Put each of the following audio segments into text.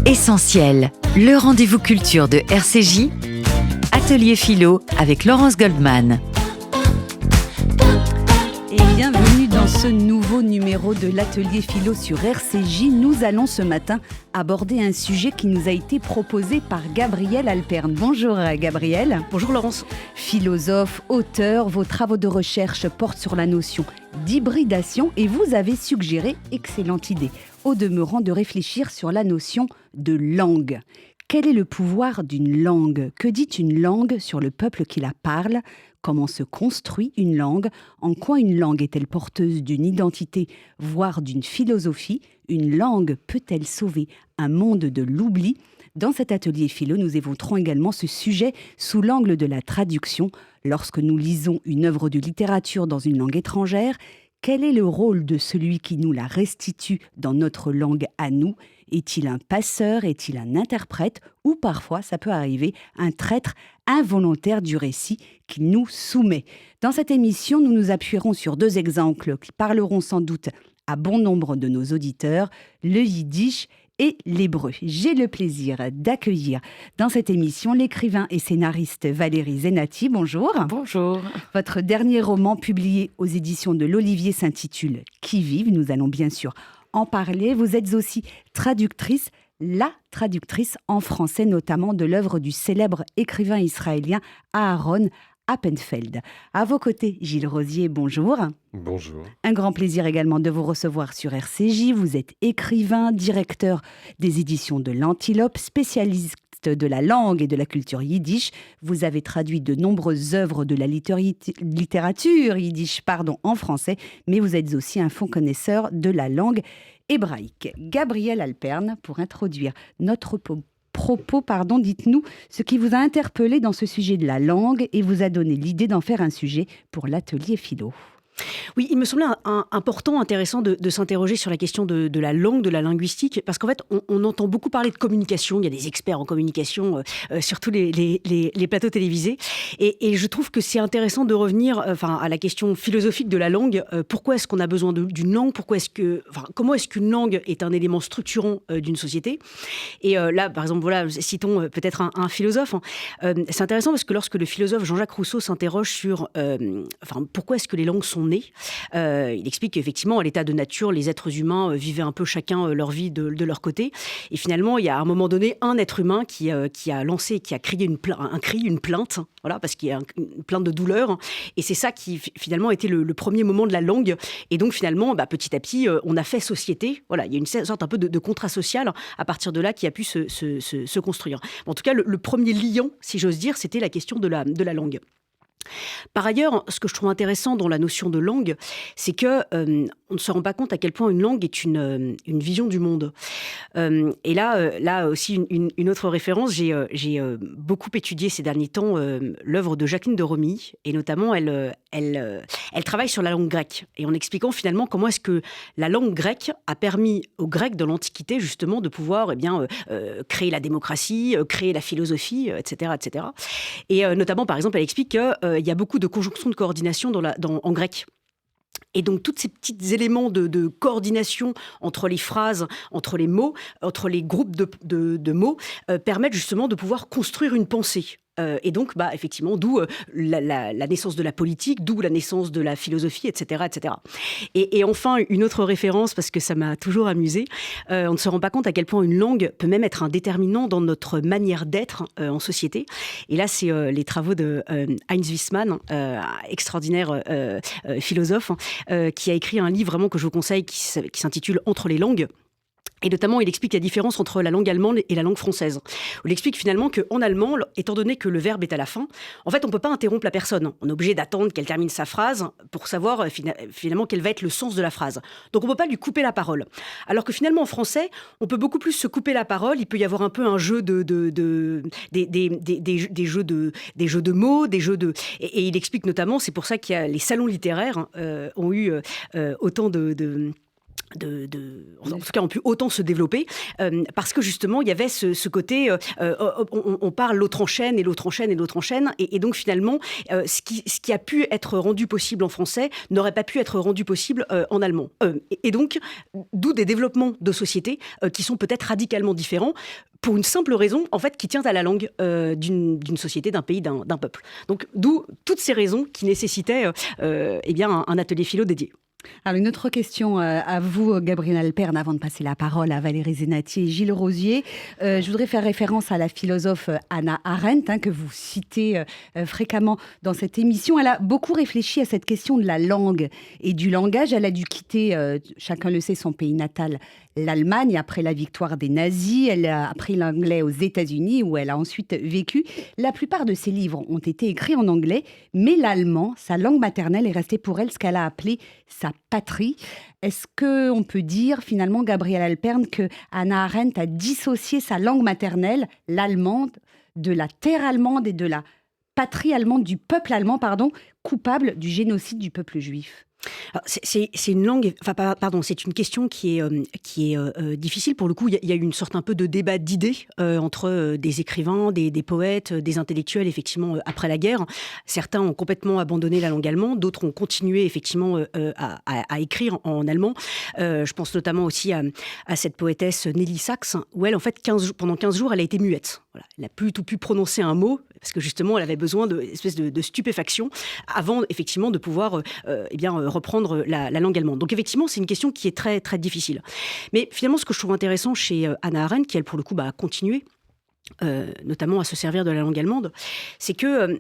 Essentiel, le rendez-vous culture de RCJ, Atelier Philo avec Laurence Goldman. Et bienvenue dans ce nouveau numéro de l'Atelier Philo sur RCJ. Nous allons ce matin aborder un sujet qui nous a été proposé par Gabriel Alperne. Bonjour Gabriel. Bonjour Laurence. Philosophe, auteur, vos travaux de recherche portent sur la notion d'hybridation et vous avez suggéré, excellente idée, au demeurant de réfléchir sur la notion de langue. Quel est le pouvoir d'une langue ? Que dit une langue sur le peuple qui la parle ? Comment se construit une langue ? En quoi une langue est-elle porteuse d'une identité, voire d'une philosophie ? Une langue peut-elle sauver un monde de l'oubli ? Dans cet atelier philo, nous évoquerons également ce sujet sous l'angle de la traduction. Lorsque nous lisons une œuvre de littérature dans une langue étrangère, quel est le rôle de celui qui nous la restitue dans notre langue à nous ? Est-il un passeur ? Est-il un interprète ? Ou parfois, ça peut arriver, un traître involontaire du récit qu'il nous soumet. Dans cette émission, nous nous appuierons sur deux exemples qui parleront sans doute à bon nombre de nos auditeurs, le yiddish et l'hébreu. J'ai le plaisir d'accueillir dans cette émission l'écrivain et scénariste Valérie Zenati. Bonjour. Bonjour. Votre dernier roman publié aux éditions de l'Olivier s'intitule « Qui vive ». Nous allons bien sûr en parler. Vous êtes aussi traductrice, la traductrice en français notamment de l'œuvre du célèbre écrivain israélien Aaron Appenfeld. À vos côtés, Gilles Rosier, bonjour. Bonjour. Un grand plaisir également de vous recevoir sur RCJ. Vous êtes écrivain, directeur des éditions de l'Antilope, spécialiste de la langue et de la culture yiddish. Vous avez traduit de nombreuses œuvres de la littérature yiddish en français, mais vous êtes aussi un fin connaisseur de la langue hébraïque. Gabriel Alperne, pour introduire notre propos, dites-nous ce qui vous a interpellé dans ce sujet de la langue et vous a donné l'idée d'en faire un sujet pour l'atelier philo. Oui, il me semblait important, intéressant de s'interroger sur la question de la langue, de la linguistique, parce qu'en fait, on entend beaucoup parler de communication. Il y a des experts en communication sur tous les plateaux télévisés. Et je trouve que c'est intéressant de revenir à la question philosophique de la langue. Pourquoi est-ce qu'on a besoin d'une langue ? Comment est-ce qu'une langue est un élément structurant d'une société ? Et là, par exemple, citons peut-être un philosophe. C'est intéressant parce que lorsque le philosophe Jean-Jacques Rousseau s'interroge sur pourquoi est-ce que les langues sont nées, il explique qu'effectivement, à l'état de nature, les êtres humains vivaient un peu chacun leur vie de leur côté. Et finalement, il y a à un moment donné un être humain qui a lancé, qui a crié un cri, une plainte, parce qu'il y a une plainte de douleur. Et c'est ça qui finalement était le premier moment de la langue. Et donc finalement, petit à petit, on a fait société. Il y a une sorte un peu de contrat social à partir de là qui a pu se construire. En tout cas, le premier liant, si j'ose dire, c'était la question de la langue. Par ailleurs, ce que je trouve intéressant dans la notion de langue, c'est que on ne se rend pas compte à quel point une langue est une vision du monde. Et là aussi, une autre référence, j'ai beaucoup étudié ces derniers temps l'œuvre de Jacqueline de Romy, et notamment elle travaille sur la langue grecque, et en expliquant finalement comment est-ce que la langue grecque a permis aux Grecs de l'Antiquité justement de pouvoir créer la démocratie, créer la philosophie, etc., etc. Et notamment, par exemple, elle explique qu'il y a beaucoup de conjonctions de coordination en grec. Et donc, tous ces petits éléments de coordination entre les phrases, entre les mots, entre les groupes de mots, permettent justement de pouvoir construire une pensée. Et donc, effectivement, d'où la naissance de la politique, d'où la naissance de la philosophie, etc., etc. Et enfin, une autre référence, parce que ça m'a toujours amusée, on ne se rend pas compte à quel point une langue peut même être un déterminant dans notre manière d'être en société. Et là, c'est les travaux de Heinz Wiesmann, extraordinaire philosophe, qui a écrit un livre vraiment que je vous conseille, qui s'intitule « Entre les langues ». Et notamment, il explique la différence entre la langue allemande et la langue française. Il explique finalement qu'en allemand, étant donné que le verbe est à la fin, en fait, on ne peut pas interrompre la personne. On est obligé d'attendre qu'elle termine sa phrase pour savoir finalement quel va être le sens de la phrase. Donc, on ne peut pas lui couper la parole. Alors que finalement, en français, on peut beaucoup plus se couper la parole. Il peut y avoir un peu un jeu des jeux de mots, Et il explique notamment, c'est pour ça qu'il y a les salons littéraires ont eu autant en tout cas ont pu autant se développer, parce que justement il y avait ce côté on parle, l'autre enchaîne et l'autre enchaîne et l'autre enchaîne, et donc finalement ce qui a pu être rendu possible en français n'aurait pas pu être rendu possible en allemand, et donc d'où des développements de sociétés qui sont peut-être radicalement différents, pour une simple raison, en fait, qui tient à la langue d'une société, d'un pays, d'un peuple. Donc d'où toutes ces raisons qui nécessitaient eh bien un atelier philo dédié. Alors, une autre question à vous, Gabriel Alpern, avant de passer la parole à Valérie Zenati et Gilles Rosier. Je voudrais faire référence à la philosophe Hannah Arendt, que vous citez fréquemment dans cette émission. Elle a beaucoup réfléchi à cette question de la langue et du langage. Elle a dû quitter, chacun le sait, son pays natal, l'Allemagne, après la victoire des nazis. Elle a appris l'anglais aux États-Unis, où elle a ensuite vécu. La plupart de ses livres ont été écrits en anglais, mais l'allemand, sa langue maternelle, est resté pour elle ce qu'elle a appelé sa patrie. Est-ce qu'on peut dire finalement, Gabriel Alpern, que Hannah Arendt a dissocié sa langue maternelle, l'allemande, de la terre allemande et de la patrie allemande, du peuple allemand, coupable du génocide du peuple juif? Alors, c'est une langue, c'est une question qui est difficile. Pour le coup, il y a eu une sorte un peu de débat d'idées entre des écrivains, des poètes, des intellectuels, effectivement, après la guerre. Certains ont complètement abandonné la langue allemande, d'autres ont continué, effectivement, à écrire en allemand. Je pense notamment aussi à cette poétesse Nelly Sachs, où elle, en fait, pendant 15 jours, elle a été muette. Voilà. Elle n'a plus pu prononcer un mot, parce que justement, elle avait besoin de stupéfaction avant, effectivement, de pouvoir reprendre la langue allemande. Donc, effectivement, c'est une question qui est très, très difficile. Mais finalement, ce que je trouve intéressant chez Hannah Arendt, qui, elle, pour le coup, a continué, notamment à se servir de la langue allemande, c'est que,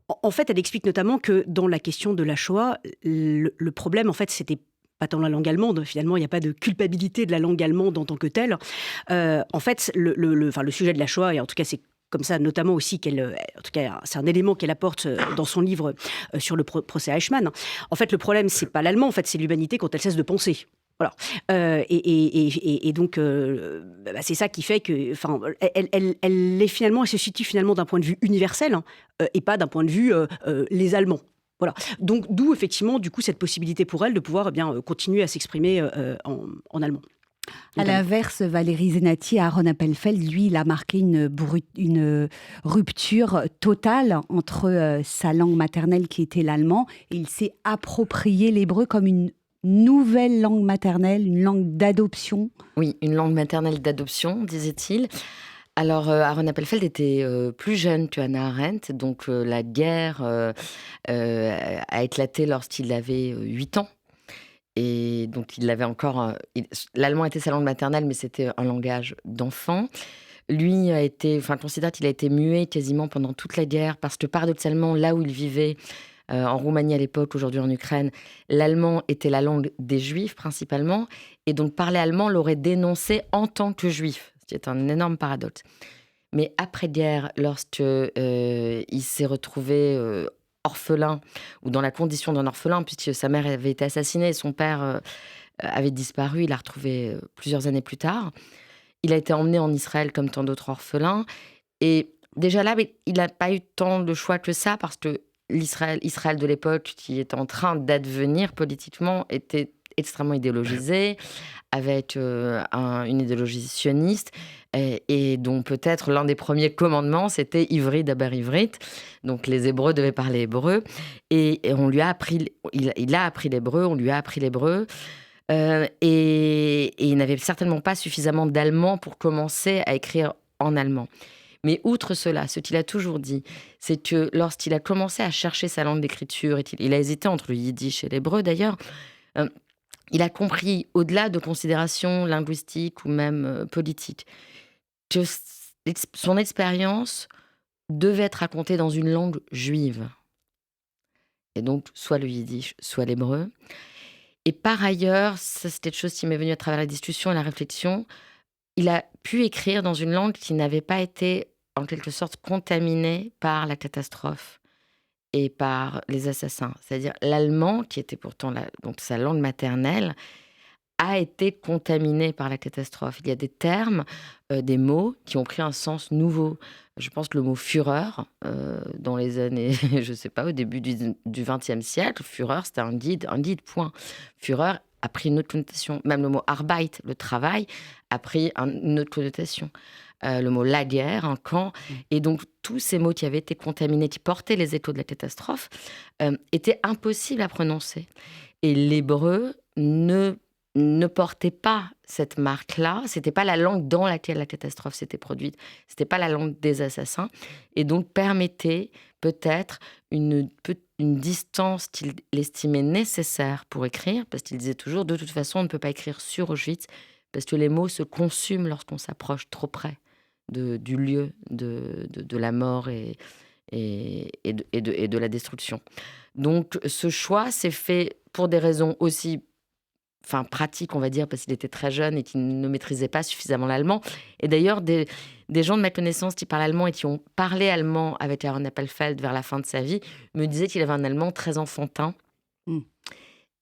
en fait, elle explique notamment que dans la question de la Shoah, le problème, en fait, c'était pas tant la langue allemande. Finalement, il n'y a pas de culpabilité de la langue allemande en tant que telle. En fait, le sujet de la Shoah, et en tout cas, c'est comme ça, notamment aussi en tout cas, c'est un élément qu'elle apporte dans son livre sur le procès Eichmann. En fait, le problème, c'est pas l'allemand, en fait, c'est l'humanité quand elle cesse de penser. Voilà. Et donc, c'est ça qui fait que, elle se situe finalement d'un point de vue universel, et pas d'un point de vue les Allemands. Voilà. Donc, d'où effectivement, du coup, cette possibilité pour elle de pouvoir continuer à s'exprimer en allemand. À l'inverse, Valérie Zenati, Aaron Appelfeld, lui, il a marqué une rupture totale entre sa langue maternelle qui était l'allemand, et il s'est approprié l'hébreu comme une nouvelle langue maternelle, une langue d'adoption. Oui, une langue maternelle d'adoption, disait-il. Alors, Aaron Appelfeld était plus jeune que Hannah Arendt, donc la guerre a éclaté lorsqu'il avait 8 ans. Et donc, il avait encore... l'allemand était sa langue maternelle, mais c'était un langage d'enfant. Lui considère qu'il a été muet quasiment pendant toute la guerre, parce que paradoxalement, là où il vivait, en Roumanie à l'époque, aujourd'hui en Ukraine, l'allemand était la langue des Juifs principalement, et donc parler allemand l'aurait dénoncé en tant que juif, ce qui est un énorme paradoxe. Mais après-guerre, lorsque il s'est retrouvé orphelin, ou dans la condition d'un orphelin, puisque sa mère avait été assassinée et son père avait disparu, il l'a retrouvé plusieurs années plus tard. Il a été emmené en Israël comme tant d'autres orphelins, et déjà là, il n'a pas eu tant de choix que ça, parce que Israël de l'époque, qui est en train d'advenir politiquement, était extrêmement idéologisé, avec une idéologie sioniste, et dont peut-être l'un des premiers commandements, c'était « Ivrit daber ivrit », donc les Hébreux devaient parler hébreu, et on lui a appris, il a appris l'hébreu, on lui a appris l'hébreu, et il n'avait certainement pas suffisamment d'allemand pour commencer à écrire en allemand. Mais outre cela, ce qu'il a toujours dit, c'est que lorsqu'il a commencé à chercher sa langue d'écriture, il a hésité entre le yiddish et l'hébreu d'ailleurs, il a compris, au-delà de considérations linguistiques ou même politiques, que son expérience devait être racontée dans une langue juive. Et donc, soit le yiddish, soit l'hébreu. Et par ailleurs, ça c'est quelque chose qui m'est venu à travers la discussion et la réflexion, il a pu écrire dans une langue qui n'avait pas été, en quelque sorte, contaminée par la catastrophe et par les assassins. C'est-à-dire l'allemand, qui était pourtant donc sa langue maternelle, a été contaminé par la catastrophe. Il y a des termes, des mots qui ont pris un sens nouveau. Je pense que le mot « Führer », dans les années, je ne sais pas, au début du XXe siècle, « Führer », c'était un guide, point. « Führer », a pris une autre connotation. Même le mot Arbeit, le travail, a pris une autre connotation. Le mot Lager, un camp. Et donc, tous ces mots qui avaient été contaminés, qui portaient les échos de la catastrophe, étaient impossibles à prononcer. Et l'hébreu ne portait pas cette marque-là. C'était pas la langue dans laquelle la catastrophe s'était produite. C'était pas la langue des assassins. Et donc, permettait peut-être une distance qu'il estimait nécessaire pour écrire, parce qu'il disait toujours, de toute façon, on ne peut pas écrire sur Auschwitz, parce que les mots se consument lorsqu'on s'approche trop près du lieu de la mort et de la destruction. Donc, ce choix s'est fait pour des raisons aussi pratiques, on va dire, parce qu'il était très jeune et qu'il ne maîtrisait pas suffisamment l'allemand. Et d'ailleurs, des gens de ma connaissance qui parlent allemand et qui ont parlé allemand avec Aaron Appelfeld vers la fin de sa vie me disaient qu'il avait un allemand très enfantin.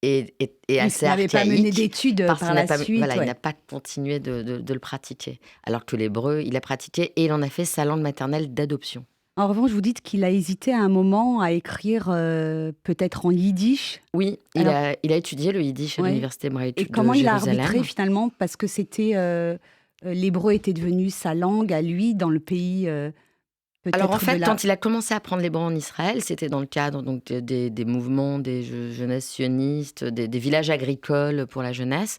Et assez archaïque. Il n'avait pas mené d'études par la suite. Il n'a pas continué de le pratiquer. Alors que l'hébreu, il a pratiqué et il en a fait sa langue maternelle d'adoption. En revanche, vous dites qu'il a hésité à un moment à écrire peut-être en yiddish. Oui, il a étudié le yiddish à l'université hébraïque de Jérusalem. Et comment il a arbitré finalement? Parce que l'hébreu était devenu sa langue à lui dans le pays. Alors en fait, quand il a commencé à apprendre l'hébreu en Israël, c'était dans le cadre donc, des mouvements des jeunesses sionistes, des villages agricoles pour la jeunesse.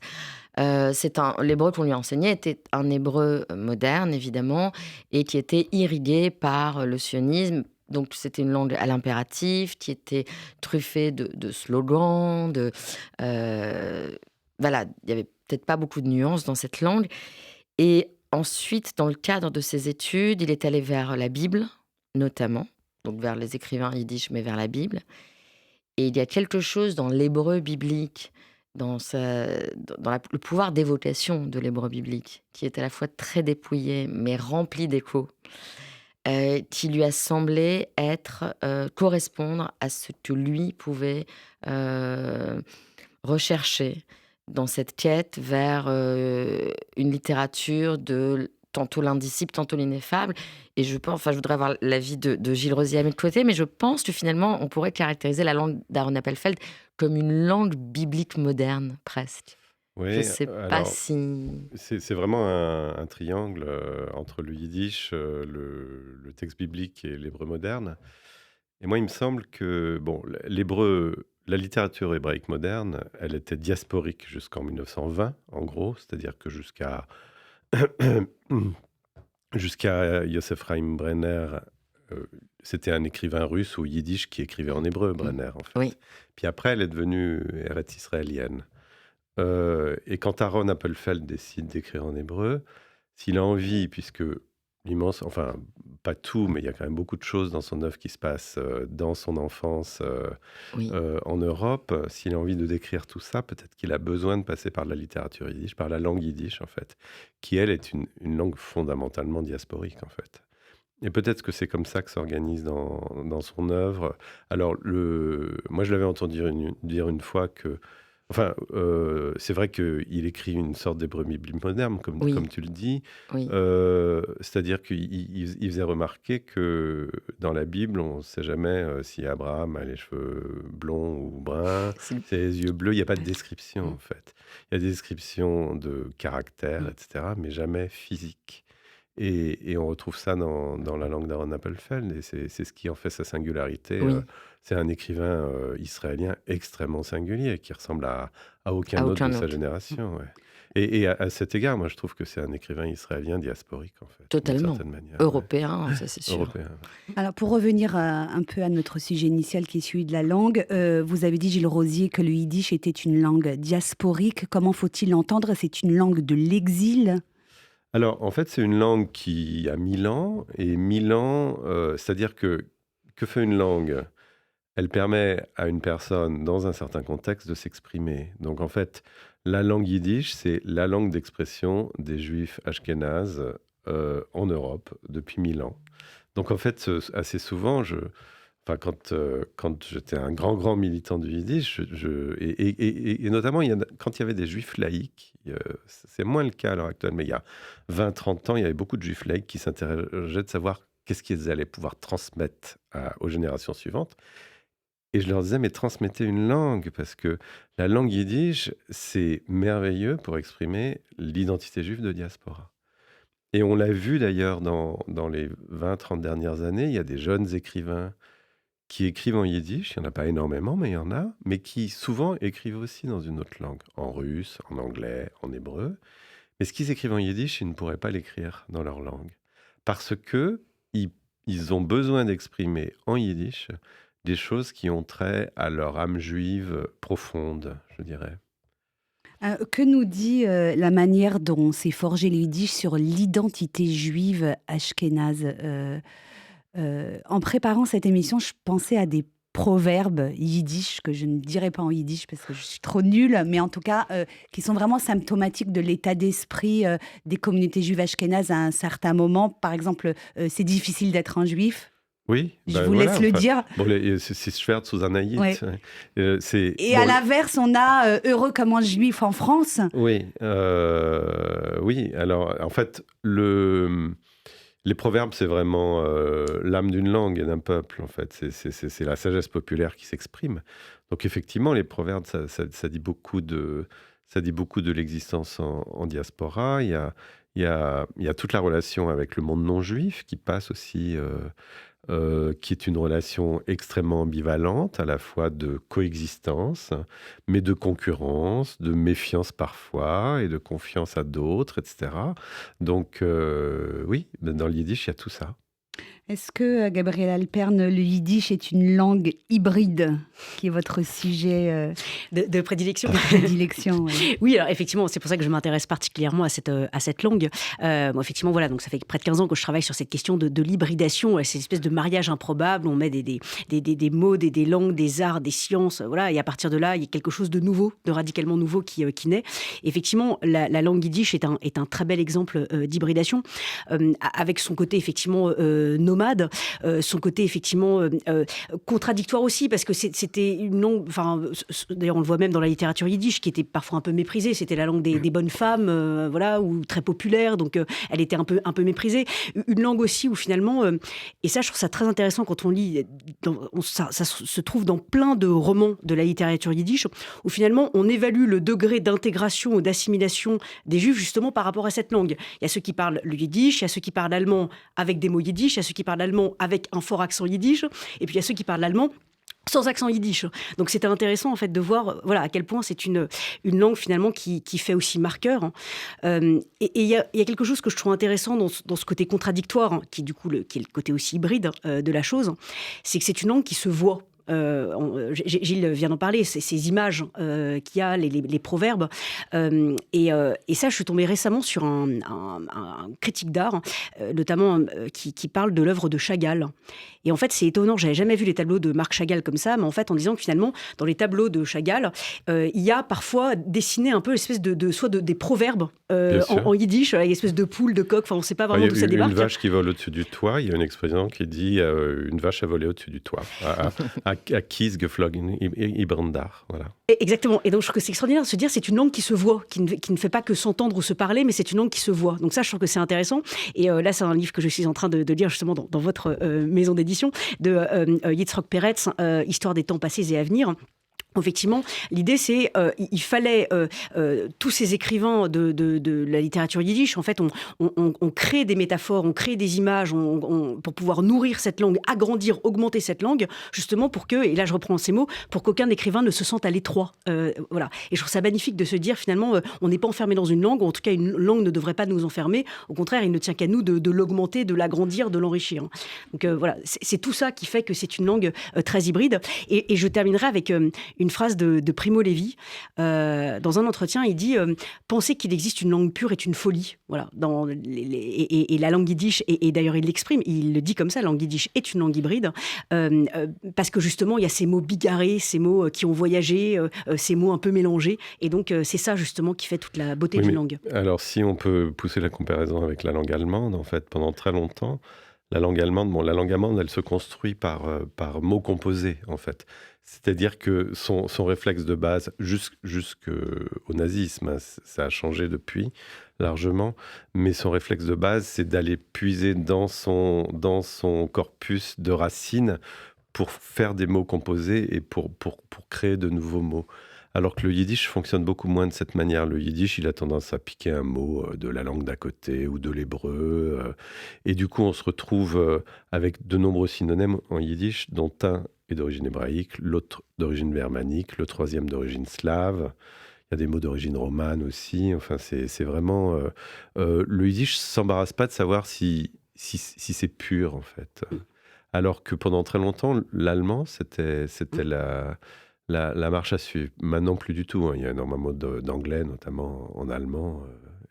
L'hébreu qu'on lui enseignait était un hébreu moderne, évidemment, et qui était irrigué par le sionisme. Donc c'était une langue à l'impératif, qui était truffée de slogans, il n'y avait peut-être pas beaucoup de nuances dans cette langue. Et ensuite, dans le cadre de ses études, il est allé vers la Bible, notamment, donc vers les écrivains yiddish, mais vers la Bible. Et il y a quelque chose dans l'hébreu biblique, dans le pouvoir d'évocation de l'hébreu biblique, qui est à la fois très dépouillé, mais rempli d'échos, qui lui a semblé correspondre à ce que lui pouvait rechercher dans cette quête vers une littérature de tantôt l'indicible, tantôt l'ineffable. Et je voudrais avoir l'avis de Gilles Rosier à mes côtés, mais je pense que finalement, on pourrait caractériser la langue d'Aaron Appelfeld comme une langue biblique moderne, presque. Oui, je sais pas si... C'est vraiment un triangle entre le yiddish, le texte biblique et l'hébreu moderne. Et moi, il me semble que l'hébreu... La littérature hébraïque moderne, elle était diasporique jusqu'en 1920, en gros, c'est-à-dire que jusqu'à Yosef Chaim Brenner, c'était un écrivain russe ou yiddish qui écrivait en hébreu, Brenner, en fait. Oui. Puis après, elle est devenue Eretz israélienne. Et quand Aaron Appelfeld décide d'écrire en hébreu, s'il a envie, puisque l'immense, pas tout, mais il y a quand même beaucoup de choses dans son œuvre qui se passent dans son enfance en Europe. S'il a envie de décrire tout ça, peut-être qu'il a besoin de passer par la littérature yiddish, par la langue yiddish, en fait, qui, elle, est une langue fondamentalement diasporique, en fait. Et peut-être que c'est comme ça que s'organise dans son œuvre. Alors, moi, je l'avais entendu dire une fois que... c'est vrai qu'il écrit une sorte d'hébreu biblique moderne, comme tu le dis. Oui. C'est-à-dire qu'il faisait remarquer que dans la Bible, on ne sait jamais si Abraham a les cheveux blonds ou bruns, ses yeux bleus. Il n'y a pas de description, en fait. Il y a des descriptions de caractère, etc., mais jamais physique. Et on retrouve ça dans la langue d'Aaron Appelfeld, et c'est ce qui en fait sa singularité. C'est un écrivain israélien extrêmement singulier, qui ressemble à aucun autre de sa génération. Ouais. Et à cet égard, moi, je trouve que c'est un écrivain israélien diasporique, en fait. Totalement. Européen, ça c'est sûr. Européen. Alors, pour revenir un peu à notre sujet initial, qui est celui de la langue, vous avez dit, Gilles Rosier, que le yiddish était une langue diasporique. Comment faut-il l'entendre? C'est une langue de l'exil? Alors, en fait, c'est une langue qui a 1000 ans, et 1000 ans, c'est-à-dire que fait une langue? Elle permet à une personne, dans un certain contexte, de s'exprimer. Donc, en fait, la langue yiddish, c'est la langue d'expression des juifs ashkénazes en Europe depuis 1000 ans. Donc, en fait, assez souvent, quand j'étais un grand militant du yiddish, et notamment quand il y avait des juifs laïcs, c'est moins le cas à l'heure actuelle, mais il y a 20-30 ans, il y avait beaucoup de juifs laïcs qui s'interrogeaient de savoir qu'est-ce qu'ils allaient pouvoir transmettre aux générations suivantes. Et je leur disais, mais transmettez une langue, parce que la langue yiddish, c'est merveilleux pour exprimer l'identité juive de diaspora. Et on l'a vu d'ailleurs dans les 20-30 dernières années, il y a des jeunes écrivains qui écrivent en yiddish, il n'y en a pas énormément, mais il y en a, mais qui souvent écrivent aussi dans une autre langue, en russe, en anglais, en hébreu. Mais ce qu'ils écrivent en yiddish, ils ne pourraient pas l'écrire dans leur langue. Parce que ils ont besoin d'exprimer en yiddish des choses qui ont trait à leur âme juive profonde, je dirais. Que nous dit la manière dont s'est forgé le yiddish sur l'identité juive ashkénaze En préparant cette émission, je pensais à des proverbes yiddish que je ne dirais pas en yiddish parce que je suis trop nulle, mais en tout cas qui sont vraiment symptomatiques de l'état d'esprit des communautés juives ashkénazes à un certain moment. Par exemple, c'est difficile d'être un juif. Oui, Je vous laisse le dire. Bon, c'est schwer zu sein Yid. Ouais. Et Bon, à l'inverse, on a heureux comme un juif en France. oui, oui. Alors, en fait, les proverbes, c'est vraiment l'âme d'une langue et d'un peuple, en fait. C'est la sagesse populaire qui s'exprime. Donc, effectivement, les proverbes, ça dit beaucoup de l'existence en diaspora. Il y a toute la relation avec le monde non juif qui passe aussi, qui est une relation extrêmement ambivalente, à la fois de coexistence, mais de concurrence, de méfiance parfois, et de confiance à d'autres, etc. Donc, oui, dans le yiddish, il y a tout ça. Est-ce que, Gabriel Alpern, le yiddish est une langue hybride, qui est votre sujet De prédilection. de prédilection ouais. Oui, alors effectivement, c'est pour ça que je m'intéresse particulièrement à cette langue. Moi, effectivement, voilà, donc ça fait près de 15 ans que je travaille sur cette question de l'hybridation, cette espèce de mariage improbable. On met des mots, des langues, des arts, des sciences, voilà, et à partir de là, il y a quelque chose de nouveau, de radicalement nouveau qui naît. Effectivement, la langue yiddish est un très bel exemple d'hybridation, avec son côté effectivement nomade, son côté effectivement contradictoire aussi, parce que c'était une langue, enfin, d'ailleurs on le voit même dans la littérature yiddish, qui était parfois un peu méprisée. C'était la langue des bonnes femmes, voilà, ou très populaire, donc elle était un peu méprisée. Une langue aussi où finalement, et ça je trouve ça très intéressant quand on lit, ça se trouve dans plein de romans de la littérature yiddish, où finalement on évalue le degré d'intégration ou d'assimilation des juifs justement par rapport à cette langue. Il y a ceux qui parlent le yiddish, il y a ceux qui parlent allemand avec des mots yiddish, il y a ceux qui parlent allemand avec un fort accent yiddish, et puis il y a ceux qui parlent allemand sans accent yiddish. Donc c'était intéressant en fait de voir voilà, à quel point c'est une langue finalement qui fait aussi marqueur. Et il y a quelque chose que je trouve intéressant dans ce côté contradictoire, qui du coup qui est le côté aussi hybride de la chose, c'est que c'est une langue qui se voit. Gilles vient d'en parler, ces images qu'il y a, les proverbes. Et ça, je suis tombée récemment sur un critique d'art, notamment qui parle de l'œuvre de Chagall. Et en fait, c'est étonnant, j'avais jamais vu les tableaux de Marc Chagall comme ça, mais en fait, en disant que finalement, dans les tableaux de Chagall, il y a parfois dessiné un peu l'espèce soit des proverbes en yiddish, avec une espèce de poule, de coq, enfin, on ne sait pas vraiment d'où ça débarque. Une vache qui vole au-dessus du toit, il y a une expression qui dit une vache a volé au-dessus du toit. À Kies geflogen ibn Dach, voilà. Exactement. Et donc, je trouve que c'est extraordinaire de se dire c'est une langue qui se voit, qui ne fait pas que s'entendre ou se parler, mais c'est une langue qui se voit. Donc ça, je trouve que c'est intéressant. Et là, c'est un livre que je suis en train de lire justement dans votre maison d'édition, de Yitzhak Peretz, Histoire des temps passés et à venir. Effectivement, l'idée c'est il fallait tous ces écrivains de la littérature yiddish, en fait, on crée des métaphores, on crée des images, pour pouvoir nourrir cette langue, agrandir, augmenter cette langue, justement pour que, et là je reprends ces mots, pour qu'aucun écrivain ne se sente à l'étroit. Voilà. Et je trouve ça magnifique de se dire finalement, on n'est pas enfermé dans une langue, ou en tout cas une langue ne devrait pas nous enfermer. Au contraire, il ne tient qu'à nous de l'augmenter, de l'agrandir, de l'enrichir. Donc voilà, c'est tout ça qui fait que c'est une langue très hybride. Et je terminerai avec une phrase de Primo Levi. Dans un entretien, il dit « Penser qu'il existe une langue pure est une folie. » Voilà. Et la langue yiddish, et d'ailleurs il l'exprime, il le dit comme ça, la langue yiddish est une langue hybride, parce que justement, il y a ces mots bigarrés, ces mots qui ont voyagé, ces mots un peu mélangés. Et donc, c'est ça justement qui fait toute la beauté d'une langue. Alors, si on peut pousser la comparaison avec la langue allemande, en fait, pendant très longtemps, la langue allemande, elle se construit par mots composés, en fait. C'est-à-dire que son réflexe de base, jusqu'au nazisme, ça a changé depuis largement, mais son réflexe de base, c'est d'aller puiser dans son corpus de racines pour faire des mots composés et pour créer de nouveaux mots. Alors que le yiddish fonctionne beaucoup moins de cette manière. Le yiddish, il a tendance à piquer un mot de la langue d'à côté ou de l'hébreu. Et du coup, on se retrouve avec de nombreux synonymes en yiddish, dont un est d'origine hébraïque, l'autre d'origine germanique, le troisième d'origine slave. Il y a des mots d'origine romane aussi. Enfin, c'est vraiment... le yiddish ne s'embarrasse pas de savoir si c'est pur, en fait. Alors que pendant très longtemps, l'allemand, c'était la marche à suivre. Maintenant, plus du tout, hein. Il y a énormément d'anglais, notamment en allemand.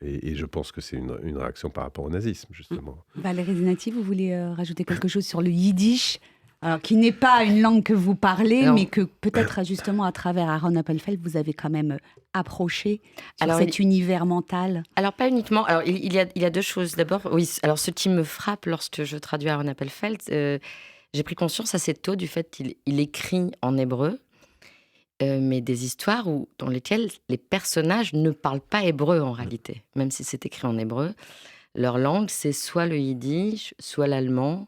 Et je pense que c'est une réaction par rapport au nazisme, justement. Valérie Zenati, vous voulez rajouter quelque chose sur le yiddish, alors, qui n'est pas une langue que vous parlez, Non. mais que peut-être justement à travers Aaron Appelfeld, vous avez quand même approché sur Alors, cet univers mental. Alors, pas uniquement. Alors, il y a deux choses. D'abord, oui, alors ce qui me frappe lorsque je traduis Aaron Appelfeld, j'ai pris conscience assez tôt du fait qu'il écrit en hébreu, mais des histoires dans lesquelles les personnages ne parlent pas hébreu en réalité, même si c'est écrit en hébreu. Leur langue, c'est soit le yiddish, soit l'allemand,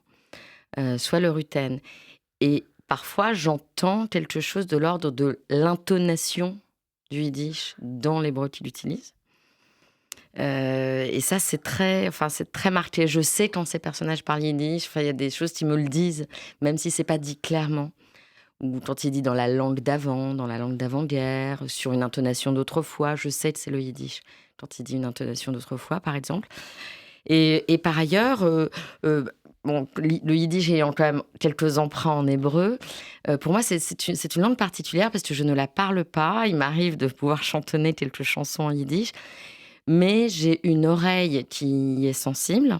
soit le ruthène. Et parfois, j'entends quelque chose de l'ordre de l'intonation du yiddish dans l'hébreu qu'il utilise. Et ça, c'est très marqué. Je sais quand ces personnages parlent yiddish. Il y a des choses qui me le disent, même si c'est pas dit clairement. Ou quand il dit dans la langue d'avant, dans la langue d'avant-guerre, sur une intonation d'autrefois, je sais que c'est le yiddish. Quand il dit une intonation d'autrefois, par exemple. Et par ailleurs, le yiddish ayant quand même quelques emprunts en hébreu, pour moi, c'est une langue particulière parce que je ne la parle pas. Il m'arrive de pouvoir chantonner quelques chansons en yiddish. Mais j'ai une oreille qui est sensible,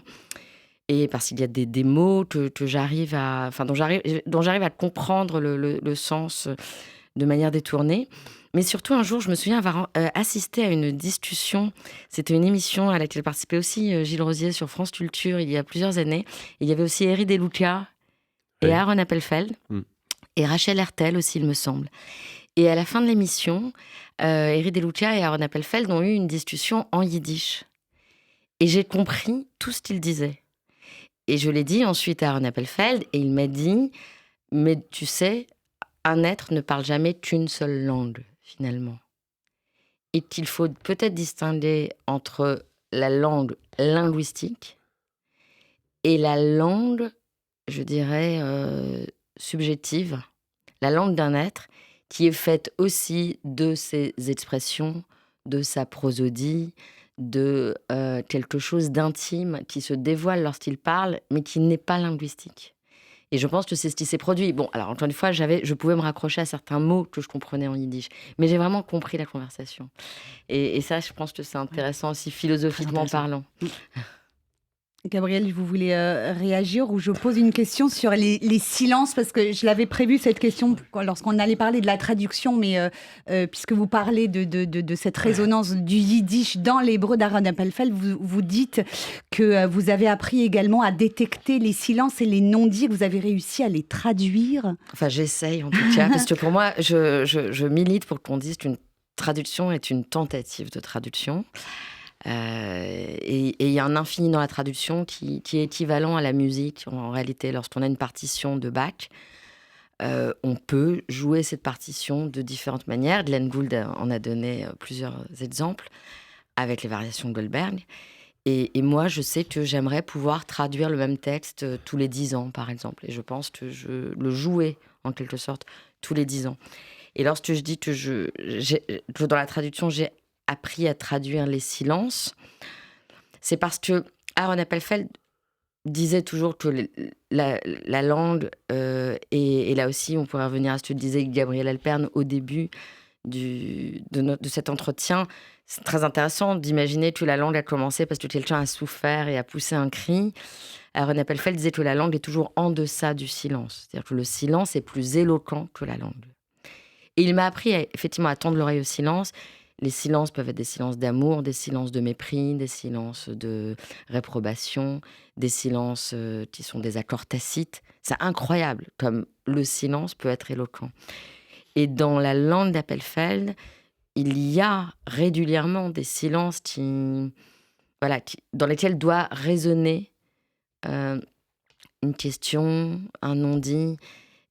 et parce qu'il y a des mots dont j'arrive à comprendre le sens de manière détournée. Mais surtout, un jour, je me souviens avoir assisté à une discussion. C'était une émission à laquelle participait aussi Gilles Rosier sur France Culture il y a plusieurs années. Et il y avait aussi Eri De Luca et Oui. Aaron Appelfeld, et Rachel Hertel aussi, il me semble. Et à la fin de l'émission, Eri De Luca et Aaron Appelfeld ont eu une discussion en yiddish. Et j'ai compris tout ce qu'ils disaient. Et je l'ai dit ensuite à Aaron Appelfeld, et il m'a dit « Mais tu sais, un être ne parle jamais qu'une seule langue, finalement. Et qu'il faut peut-être distinguer entre la langue linguistique et la langue, je dirais, subjective, la langue d'un être, qui est faite aussi de ses expressions, de sa prosodie, de quelque chose d'intime qui se dévoile lorsqu'il parle, mais qui n'est pas linguistique. Et je pense que c'est ce qui s'est produit. Bon, alors encore une fois, je pouvais me raccrocher à certains mots que je comprenais en yiddish, mais j'ai vraiment compris la conversation. Et ça, je pense que c'est intéressant aussi, philosophiquement parlant. Gabriel, vous voulez réagir, ou je pose une question sur les silences, parce que je l'avais prévu cette question lorsqu'on allait parler de la traduction, mais puisque vous parlez de cette résonance du yiddish dans l'hébreu d'Aaron Appelfeld, vous dites que vous avez appris également à détecter les silences et les non-dits, que vous avez réussi à les traduire. Enfin, j'essaye en tout cas, parce que pour moi, je milite pour qu'on dise qu'une traduction est une tentative de traduction. Et il y a un infini dans la traduction qui est équivalent à la musique. En réalité, lorsqu'on a une partition de Bach, on peut jouer cette partition de différentes manières. Glenn Gould en a donné plusieurs exemples avec les variations de Goldberg. Et moi, je sais que j'aimerais pouvoir traduire le même texte tous les 10 ans, par exemple. Et je pense que je le jouais, en quelque sorte, tous les 10 ans. Et lorsque je dis que dans la traduction, j'ai appris à traduire les silences, c'est parce que Aaron Appelfeld disait toujours que la langue, et là aussi on pourrait revenir à ce que disait Gabriel Alpern au début de cet entretien. C'est très intéressant d'imaginer que la langue a commencé parce que quelqu'un a souffert et a poussé un cri. Aaron Appelfeld disait que la langue est toujours en deçà du silence, c'est-à-dire que le silence est plus éloquent que la langue. Et il m'a appris effectivement à tendre l'oreille au silence. Les silences peuvent être des silences d'amour, des silences de mépris, des silences de réprobation, des silences qui sont des accords tacites. C'est incroyable comme le silence peut être éloquent. Et dans la langue d'Appelfeld, il y a régulièrement des silences dans lesquels doit résonner une question, un non-dit.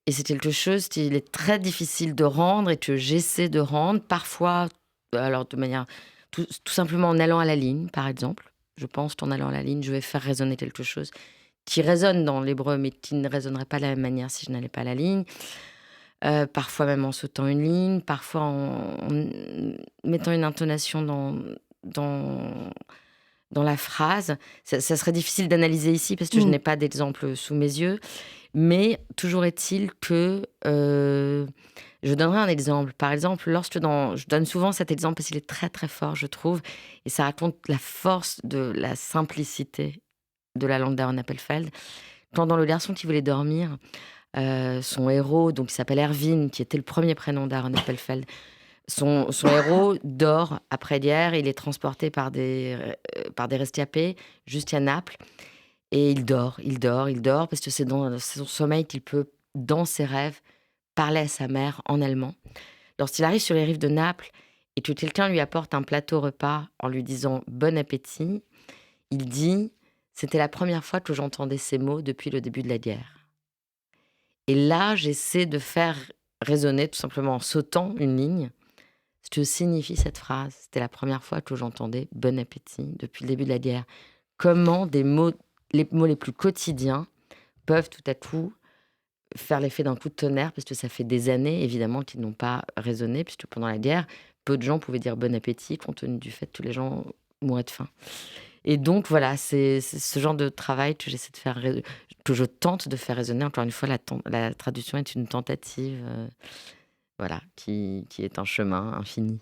Et c'est quelque chose qu'il est très difficile de rendre et que j'essaie de rendre, parfois, alors de manière tout simplement en allant à la ligne, par exemple. Je pense qu'en allant à la ligne, je vais faire résonner quelque chose qui résonne dans l'hébreu, mais qui ne résonnerait pas de la même manière si je n'allais pas à la ligne. Parfois même en sautant une ligne, parfois en mettant une intonation dans la phrase. Ça serait difficile d'analyser ici parce que je n'ai pas d'exemple sous mes yeux. Mais toujours est-il que je donnerai un exemple. Par exemple, je donne souvent cet exemple parce qu'il est très très fort, je trouve, et ça raconte la force de la simplicité de la langue d'Aaron Appelfeld. Quand dans Le Garçon qui voulait dormir, son héros, donc il s'appelle Erwin, qui était le premier prénom d'Aaron Appelfeld, son héros dort après-guerre, il est transporté par des rescapés jusqu'à Naples. Et il dort, parce que c'est dans son sommeil qu'il peut, dans ses rêves, parler à sa mère en allemand. Lorsqu'il arrive sur les rives de Naples et que quelqu'un lui apporte un plateau repas en lui disant « bon appétit », il dit « c'était la première fois que j'entendais ces mots depuis le début de la guerre ». Et là, j'essaie de faire résonner, tout simplement en sautant une ligne, ce que signifie cette phrase. C'était la première fois que j'entendais « bon appétit » depuis le début de la guerre. Comment les mots les plus quotidiens peuvent tout à coup faire l'effet d'un coup de tonnerre, parce que ça fait des années, évidemment, qu'ils n'ont pas résonné, puisque pendant la guerre, peu de gens pouvaient dire bon appétit, compte tenu du fait que les gens mouraient de faim. Et donc, voilà, c'est ce genre de travail que j'essaie de faire, que je tente de faire résonner. Encore une fois, la traduction est une tentative, qui est un chemin infini.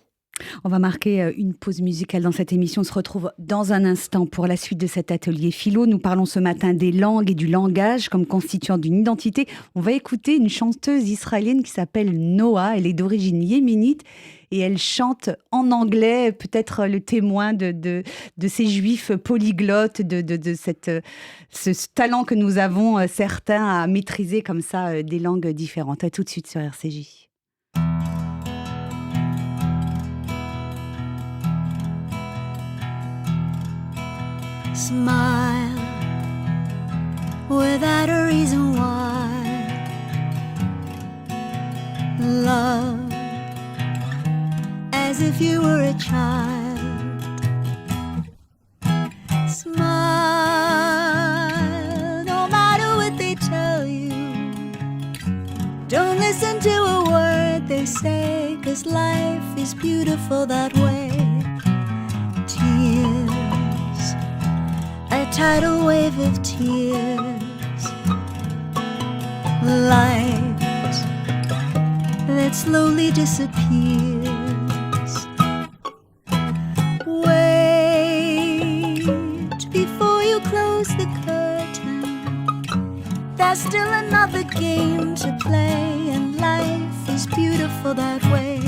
On va marquer une pause musicale dans cette émission. On se retrouve dans un instant pour la suite de cet atelier philo. Nous parlons ce matin des langues et du langage comme constituant d'une identité. On va écouter une chanteuse israélienne qui s'appelle Noah. Elle est d'origine yéménite et elle chante en anglais, peut-être le témoin de ces juifs polyglottes, de ce talent que nous avons certains à maîtriser comme ça des langues différentes. À tout de suite sur RCJ. Smile without a reason why. Love as if you were a child. Smile no matter what they tell you. Don't listen to a word they say, 'cause life is beautiful that way. Tears, a tidal wave of tears, light that slowly disappears. Wait before you close the curtain. There's still another game to play, and life is beautiful that way.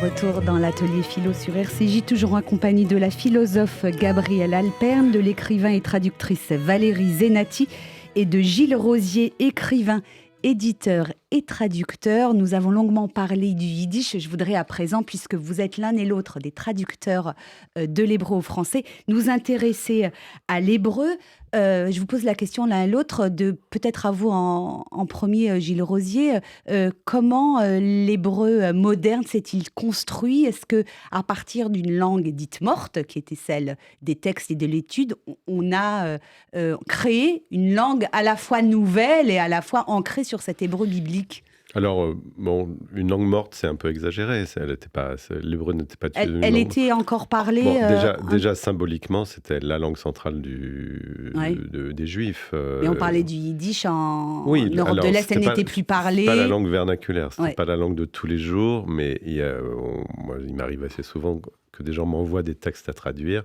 Retour dans l'atelier philo sur RCJ, toujours en compagnie de la philosophe Gabrielle Alperne, de l'écrivain et traductrice Valérie Zenati et de Gilles Rosier, écrivain, éditeur et traducteur. Nous avons longuement parlé du yiddish. Je voudrais à présent, puisque vous êtes l'un et l'autre des traducteurs de l'hébreu au français, nous intéresser à l'hébreu. Je vous pose la question l'un et l'autre, de peut-être à vous en premier, Gilles Rosier. Comment l'hébreu moderne s'est-il construit? Est-ce que à partir d'une langue dite morte, qui était celle des textes et de l'étude, on a créé une langue à la fois nouvelle et à la fois ancrée sur cet hébreu biblique? Alors, une langue morte, c'est un peu exagéré. L'hébreu n'était pas tué d'une Elle langue. était encore parlée. Bon, déjà symboliquement, c'était la langue centrale des Juifs. Mais on parlait du yiddish en Oui, Europe alors, de l'Est, c'était elle pas- n'était plus C'est parlée. pas la langue vernaculaire, c'était Ouais. pas la langue de tous les jours, mais moi, il m'arrive assez souvent que des gens m'envoient des textes à traduire.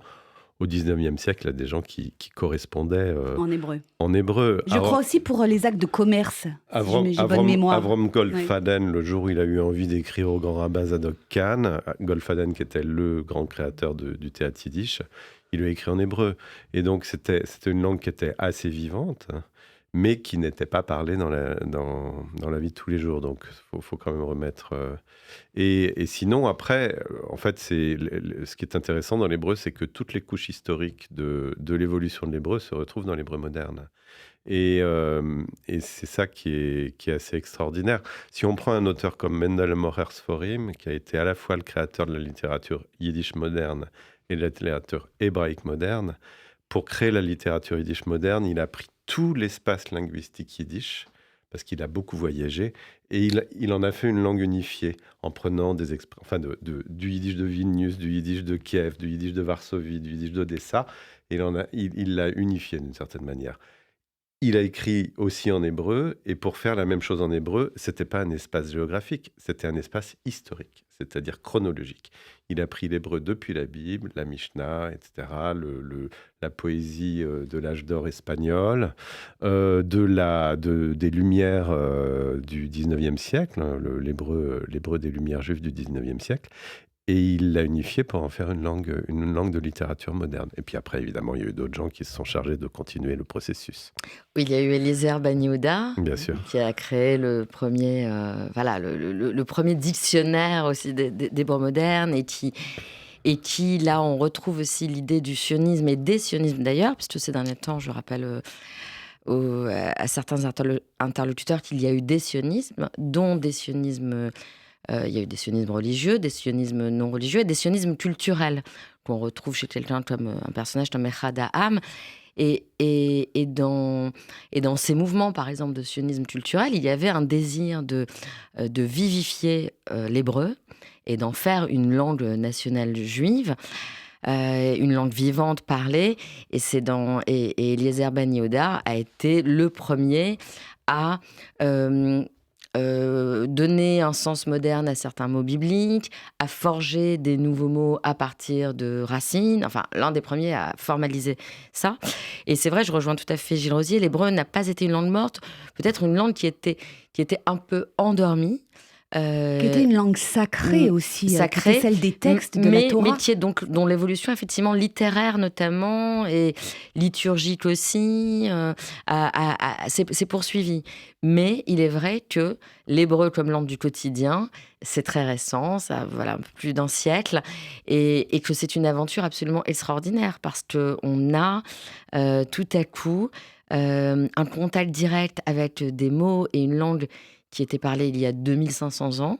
Au 19e siècle, il y a des gens qui correspondaient En hébreu. en hébreu. Je crois aussi pour les actes de commerce, si j'ai bonne mémoire. Avram Goldfaden, le jour où il a eu envie d'écrire au grand rabbin Zadok Khan, Goldfaden qui était le grand créateur du théâtre yiddish, il lui a écrit en hébreu. Et donc c'était une langue qui était assez vivante, mais qui n'était pas parlée dans la vie de tous les jours. Donc faut quand même remettre... Et sinon, après, en fait, ce qui est intéressant dans l'hébreu, c'est que toutes les couches historiques de l'évolution de l'hébreu se retrouvent dans l'hébreu moderne. Et c'est ça qui est assez extraordinaire. Si on prend un auteur comme Mendel Morer Sforim, qui a été à la fois le créateur de la littérature yiddish moderne et de la littérature hébraïque moderne, pour créer la littérature yiddish moderne, il a pris tout l'espace linguistique yiddish, parce qu'il a beaucoup voyagé, et il en a fait une langue unifiée, en prenant du yiddish de Vilnius, du yiddish de Kiev, du yiddish de Varsovie, du yiddish d'Odessa, et il l'a unifié d'une certaine manière. Il a écrit aussi en hébreu, et pour faire la même chose en hébreu, c'était pas un espace géographique, c'était un espace historique, c'est-à-dire chronologique. Il a pris l'hébreu depuis la Bible, la Mishnah, etc., la poésie de l'âge d'or espagnol, des Lumières du 19e siècle, hein, l'hébreu des Lumières juives du 19e siècle, et il l'a unifié pour en faire une langue de littérature moderne. Et puis après, évidemment, il y a eu d'autres gens qui se sont chargés de continuer le processus. Oui, il y a eu Eliezer Ben Yehuda, Bien sûr. qui a créé le premier, le premier dictionnaire aussi d'hébreu moderne, et qui, là, on retrouve aussi l'idée du sionisme et des sionismes d'ailleurs, puisque ces derniers temps, je rappelle à certains interlocuteurs qu'il y a eu des sionismes, dont des sionismes... il y a eu des sionismes religieux, des sionismes non religieux et des sionismes culturels qu'on retrouve chez quelqu'un comme un personnage comme Echad Ha'am. Et dans ces mouvements, par exemple, de sionisme culturel, il y avait un désir de vivifier l'hébreu et d'en faire une langue nationale juive, une langue vivante, parlée. Et Eliezer Ben Yehuda a été le premier à... donner un sens moderne à certains mots bibliques, à forger des nouveaux mots à partir de racines, enfin l'un des premiers à formaliser ça. Et c'est vrai, je rejoins tout à fait Gilles Rosier, l'hébreu n'a pas été une langue morte, peut-être une langue qui était un peu endormie. Qui était une langue sacrée aussi, sacrée, qui était celle des textes de la Torah. Mais qui est donc, dont l'évolution, effectivement, littéraire notamment, et liturgique aussi, s'est poursuivie. Mais il est vrai que l'hébreu comme langue du quotidien, c'est très récent, ça un peu plus d'un siècle, et que c'est une aventure absolument extraordinaire, parce qu'on a tout à coup un contact direct avec des mots et une langue qui était parlée il y a 2500 ans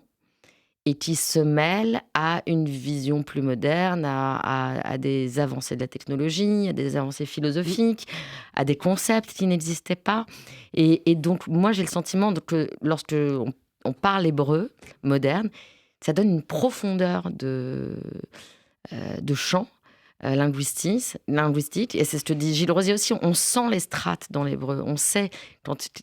et qui se mêle à une vision plus moderne, à des avancées de la technologie, à des avancées philosophiques, à des concepts qui n'existaient pas. Et donc, moi, j'ai le sentiment que lorsque on parle hébreu moderne, ça donne une profondeur de champ linguistique. Et c'est ce que dit Gilles Rosier aussi, on sent les strates dans l'hébreu. On sait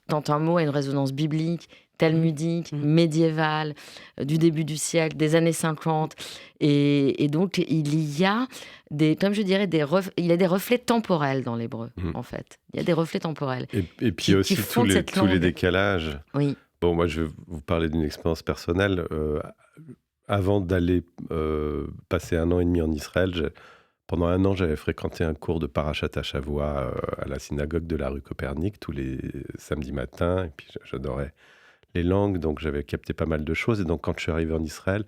quand un mot a une résonance biblique, talmudique, médiévale, du début du siècle, des années 50. Et donc, il y a comme je dirais, il y a des reflets temporels dans l'hébreu, en fait. Il y a des reflets temporels. Et puis aussi tous les décalages. Oui. Bon, moi, je vais vous parler d'une expérience personnelle. Avant d'aller passer 1 an et demi en Israël, pendant 1 an, j'avais fréquenté un cours de Parashat Hashavua à la synagogue de la rue Copernic tous les samedis matins. Et puis, j'adorais les langues, donc j'avais capté pas mal de choses. Et donc, quand je suis arrivé en Israël,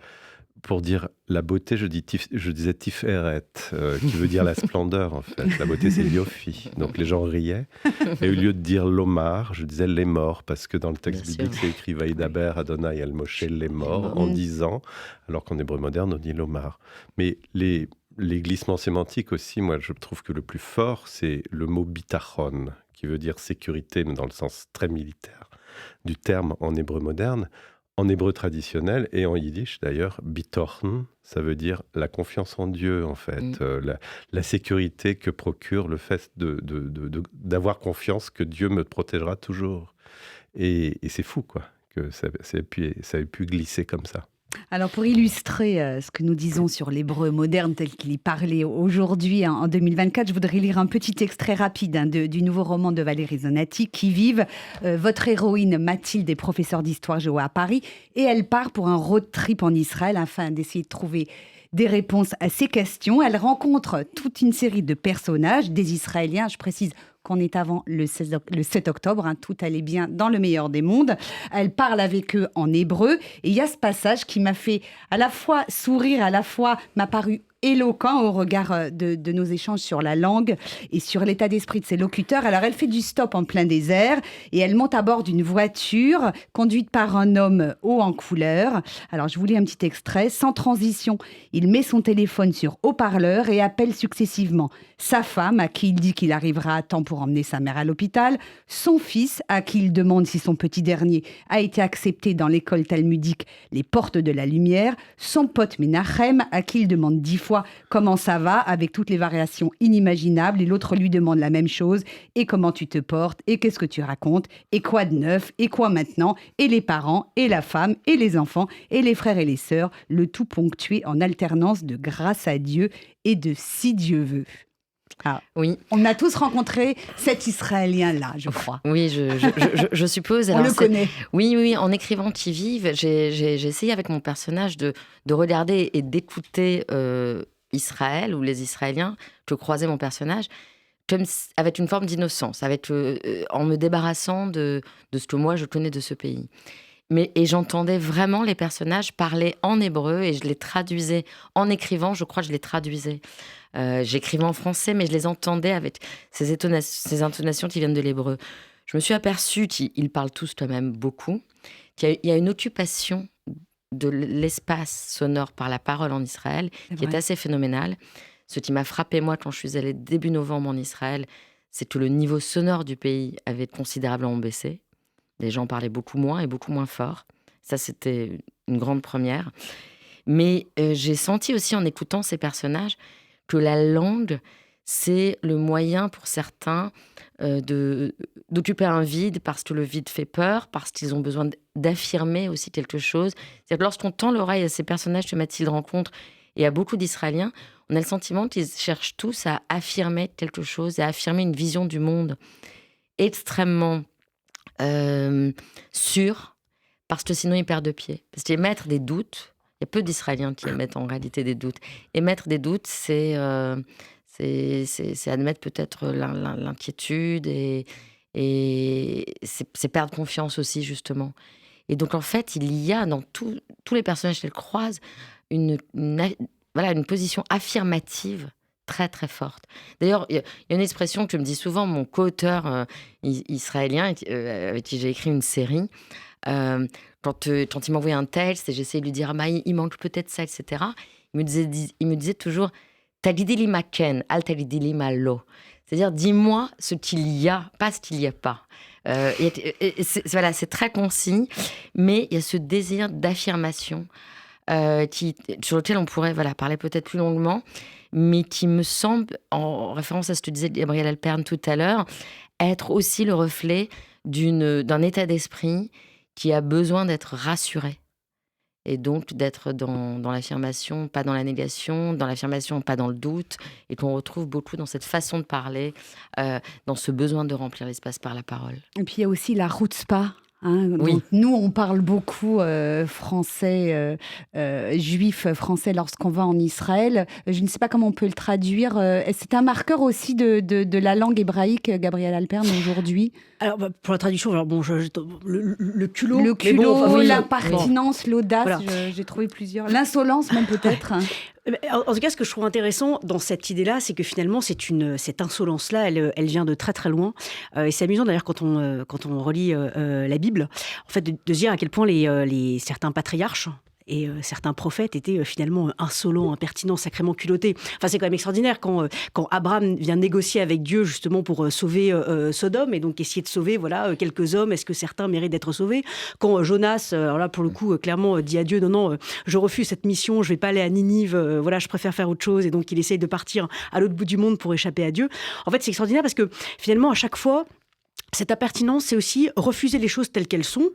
pour dire la beauté, je disais tiferet, qui veut dire la splendeur, en fait. La beauté, c'est yofi. Donc, les gens riaient. Et au lieu de dire l'omar, je disais les morts, parce que dans le texte Bien biblique, sûr. c'est écrit Vaïdaber, Adonai, El Moshe, les morts, en disant, alors qu'en hébreu moderne, on dit l'omar. Mais les glissements sémantiques aussi, moi, je trouve que le plus fort, c'est le mot bitachon, qui veut dire sécurité, mais dans le sens très militaire du terme en hébreu moderne. En hébreu traditionnel et en yiddish d'ailleurs, bitorn, ça veut dire la confiance en Dieu en fait, la sécurité que procure le fait d'avoir confiance que Dieu me protégera toujours. Et c'est fou quoi, que ça ait pu glisser comme ça. Alors pour illustrer ce que nous disons sur l'hébreu moderne tel qu'il est parlé aujourd'hui en 2024, je voudrais lire un petit extrait rapide du nouveau roman de Valérie Zonati, Qui vive. Votre héroïne Mathilde est professeure d'histoire géo à Paris et elle part pour un road trip en Israël afin d'essayer de trouver des réponses à ces questions. Elle rencontre toute une série de personnages, des Israéliens, je précise qu'on est avant le 7 octobre, tout allait bien dans le meilleur des mondes. Elle parle avec eux en hébreu et il y a ce passage qui m'a fait à la fois sourire, à la fois m'a paru éloquent au regard de nos échanges sur la langue et sur l'état d'esprit de ses locuteurs. Alors elle fait du stop en plein désert et elle monte à bord d'une voiture conduite par un homme haut en couleur. Alors je vous lis un petit extrait. Sans transition, il met son téléphone sur haut-parleur et appelle successivement sa femme à qui il dit qu'il arrivera à temps pour emmener sa mère à l'hôpital, son fils à qui il demande si son petit dernier a été accepté dans l'école talmudique Les Portes de la Lumière, son pote Menachem à qui il demande 10 fois comment ça va avec toutes les variations inimaginables et l'autre lui demande la même chose et comment tu te portes et qu'est-ce que tu racontes et quoi de neuf et quoi maintenant et les parents et la femme et les enfants et les frères et les sœurs, le tout ponctué en alternance de grâce à Dieu et de si Dieu veut. Ah. Oui. On a tous rencontré cet Israélien-là, je crois. Oui, je suppose. On le connaît. Oui, en écrivant Qui vive, j'ai essayé avec mon personnage de regarder et d'écouter Israël ou les Israéliens que croisait mon personnage comme avec une forme d'innocence, en me débarrassant de ce que moi je connais de ce pays. Et j'entendais vraiment les personnages parler en hébreu et je les traduisais en écrivant, je crois que je les traduisais. J'écrivais en français, mais je les entendais avec ces intonations qui viennent de l'hébreu. Je me suis aperçue qu'ils parlent tous quand même beaucoup, qu'il y a une occupation de l'espace sonore par la parole en Israël qui est assez phénoménale. Ce qui m'a frappé, moi, quand je suis allée début novembre en Israël, c'est que le niveau sonore du pays avait considérablement baissé. Les gens parlaient beaucoup moins et beaucoup moins fort. Ça, c'était une grande première. Mais j'ai senti aussi en écoutant ces personnages que la langue, c'est le moyen pour certains d'occuper un vide parce que le vide fait peur, parce qu'ils ont besoin d'affirmer aussi quelque chose. C'est-à-dire que lorsqu'on tend l'oreille à ces personnages que Mathilde rencontre et à beaucoup d'Israéliens, on a le sentiment qu'ils cherchent tous à affirmer quelque chose, à affirmer une vision du monde extrêmement sûre, parce que sinon ils perdent pied. Parce qu'émettre des doutes, il y a peu d'Israéliens qui émettent en réalité des doutes. Émettre des doutes, c'est admettre peut-être l'inquiétude et c'est perdre confiance aussi, justement. Et donc, en fait, il y a dans tous les personnages qu'elle croise une position affirmative très, très forte. D'ailleurs, il y a une expression que me dit souvent mon co-auteur israélien, avec qui j'ai écrit une série. Quand il m'envoyait un texte et j'essayais de lui dire il manque peut-être ça, etc. Il me disait toujours Talidi li ma ken, al talidi li ma lo. C'est-à-dire, dis-moi ce qu'il y a, pas ce qu'il n'y a pas. C'est très concis, mais il y a ce désir d'affirmation sur lequel on pourrait parler peut-être plus longuement, mais qui me semble, en référence à ce que disait Gabriel Alpern tout à l'heure, être aussi le reflet d'un état d'esprit qui a besoin d'être rassuré. Et donc d'être dans l'affirmation, pas dans la négation, dans l'affirmation, pas dans le doute, et qu'on retrouve beaucoup dans cette façon de parler, dans ce besoin de remplir l'espace par la parole. Et puis il y a aussi la chutzpah. Oui. Donc, nous, on parle beaucoup français, juif français lorsqu'on va en Israël. Je ne sais pas comment on peut le traduire. C'est un marqueur aussi de la langue hébraïque, Gabriel Alpern, aujourd'hui. Alors, pour la traduction, alors bon, le culot. Le mais culot, bon, enfin, oui, l'impertinence, l'audace, Voilà. j'ai trouvé plusieurs. L'insolence même peut-être. En tout cas, ce que je trouve intéressant dans cette idée-là, c'est que finalement, cette insolence-là, elle vient de très très loin. Et c'est amusant d'ailleurs quand on relit la Bible, en fait, de se dire à quel point certains patriarches et certains prophètes étaient finalement insolents, impertinents, sacrément culottés. Enfin, c'est quand même extraordinaire quand Abraham vient négocier avec Dieu justement pour sauver Sodome et donc essayer de sauver quelques hommes. Est-ce que certains méritent d'être sauvés? Quand Jonas, alors là pour le coup, clairement dit à Dieu non, je refuse cette mission, je vais pas aller à Ninive, je préfère faire autre chose. Et donc il essaye de partir à l'autre bout du monde pour échapper à Dieu. En fait, c'est extraordinaire parce que finalement, à chaque fois, cette impertinence, c'est aussi refuser les choses telles qu'elles sont,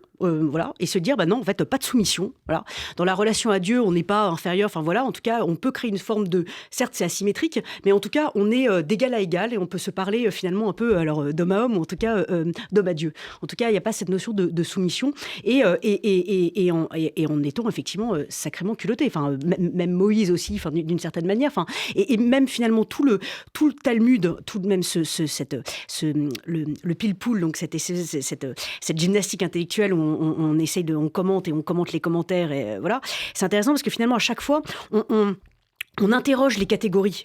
et se dire, non, en fait, pas de soumission. Voilà. Dans la relation à Dieu, on n'est pas inférieur. Enfin voilà, en tout cas, on peut créer une forme de, certes, c'est asymétrique, mais en tout cas, on est d'égal à égal et on peut se parler finalement un peu, alors d'homme à homme, ou en tout cas d'homme à Dieu. En tout cas, il n'y a pas cette notion de soumission et en étant effectivement sacrément culotté. Enfin, même Moïse aussi, enfin d'une certaine manière. Enfin, et même finalement tout le Talmud, tout de même le pile-poule, donc cette gymnastique intellectuelle où on commente et on commente les commentaires et voilà. C'est intéressant parce que finalement à chaque fois on interroge les catégories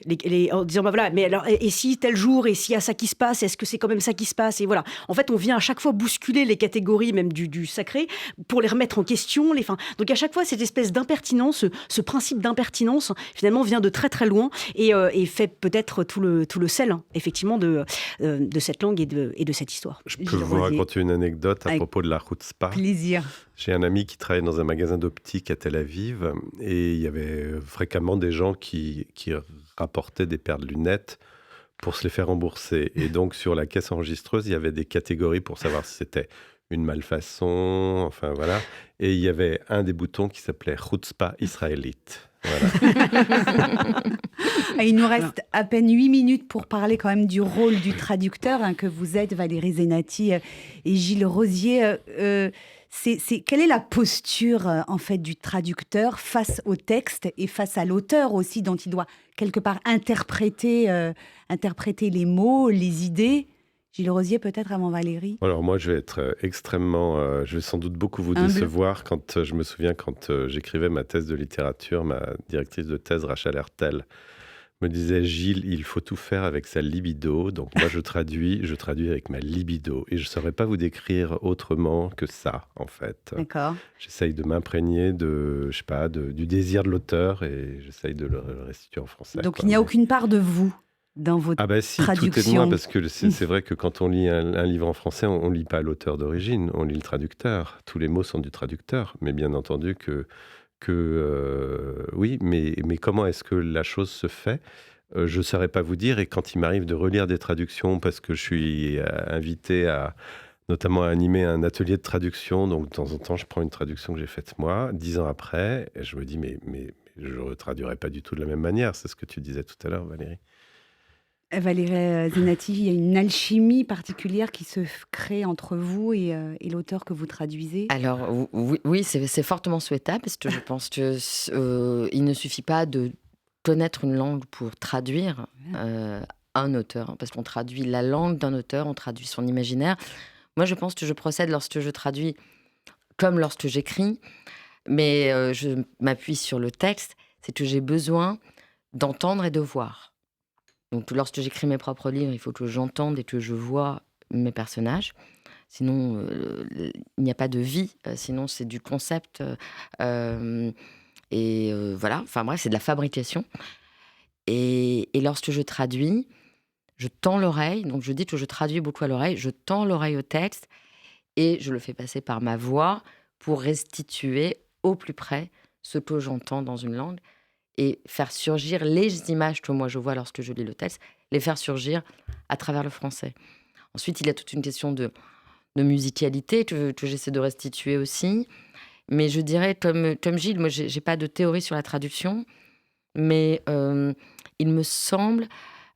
en disant mais alors et si tel jour et s'il y a ça qui se passe, est-ce que c'est quand même ça qui se passe? Et voilà, en fait on vient à chaque fois bousculer les catégories même du sacré pour les remettre en question. Donc à chaque fois cette espèce d'impertinence, ce principe d'impertinence finalement vient de très très loin et fait peut-être tout le sel effectivement de cette langue et de cette histoire. Je peux vous raconter une anecdote à propos de la chutzpah. Plaisir. J'ai un ami qui travaille dans un magasin d'optique à Tel Aviv et il y avait fréquemment des gens qui rapportaient des paires de lunettes pour se les faire rembourser. Et donc, sur la caisse enregistreuse, il y avait des catégories pour savoir si c'était une malfaçon, enfin voilà. Et il y avait un des boutons qui s'appelait Chutzpah israélite. Voilà. Il nous reste à peine 8 minutes pour parler quand même du rôle du traducteur que vous êtes, Valérie Zenati et Gilles Rosier. Quelle est la posture en fait du traducteur face au texte et face à l'auteur aussi dont il doit quelque part interpréter les mots, les idées? Gilles Rosier peut-être avant Valérie. Alors moi je vais être extrêmement, je vais sans doute beaucoup vous décevoir quand je me souviens quand j'écrivais ma thèse de littérature, ma directrice de thèse Rachel Hertel me disait Gilles, il faut tout faire avec sa libido. Donc moi je traduis avec ma libido et je ne saurais pas vous décrire autrement que ça en fait. D'accord. J'essaye de m'imprégner du désir de l'auteur et j'essaye de le restituer en français. Donc il n'y a aucune part de vous dans votre traduction. Tout est de moi parce que c'est vrai que quand on lit un livre en français, on ne lit pas l'auteur d'origine, on lit le traducteur. Tous les mots sont du traducteur, mais bien entendu oui, mais comment est-ce que la chose se fait? Je ne saurais pas vous dire. Et quand il m'arrive de relire des traductions, parce que je suis invité notamment à animer un atelier de traduction, donc de temps en temps, je prends une traduction que j'ai faite moi, 10 ans après, et je me dis, mais je ne retraduirais pas du tout de la même manière. C'est ce que tu disais tout à l'heure, Valérie. Valérie Zenati, il y a une alchimie particulière qui se crée entre vous et l'auteur que vous traduisez? Alors oui, c'est fortement souhaitable parce que je pense qu'il ne suffit pas de connaître une langue pour traduire un auteur, parce qu'on traduit la langue d'un auteur, on traduit son imaginaire. Moi, je pense que je procède lorsque je traduis comme lorsque j'écris, mais je m'appuie sur le texte, c'est que j'ai besoin d'entendre et de voir. Donc, lorsque j'écris mes propres livres, il faut que j'entende et que je vois mes personnages. Sinon, il n'y a pas de vie. Sinon, c'est du concept. Voilà. Enfin bref, c'est de la fabrication. Et lorsque je traduis, je tends l'oreille. Donc, je dis que je traduis beaucoup à l'oreille. Je tends l'oreille au texte et je le fais passer par ma voix pour restituer au plus près ce que j'entends dans une langue. Et faire surgir les images que moi je vois lorsque je lis le texte, les faire surgir à travers le français. Ensuite, il y a toute une question de musicalité que j'essaie de restituer aussi. Mais je dirais, comme Gilles, moi j'ai pas de théorie sur la traduction, mais il me semble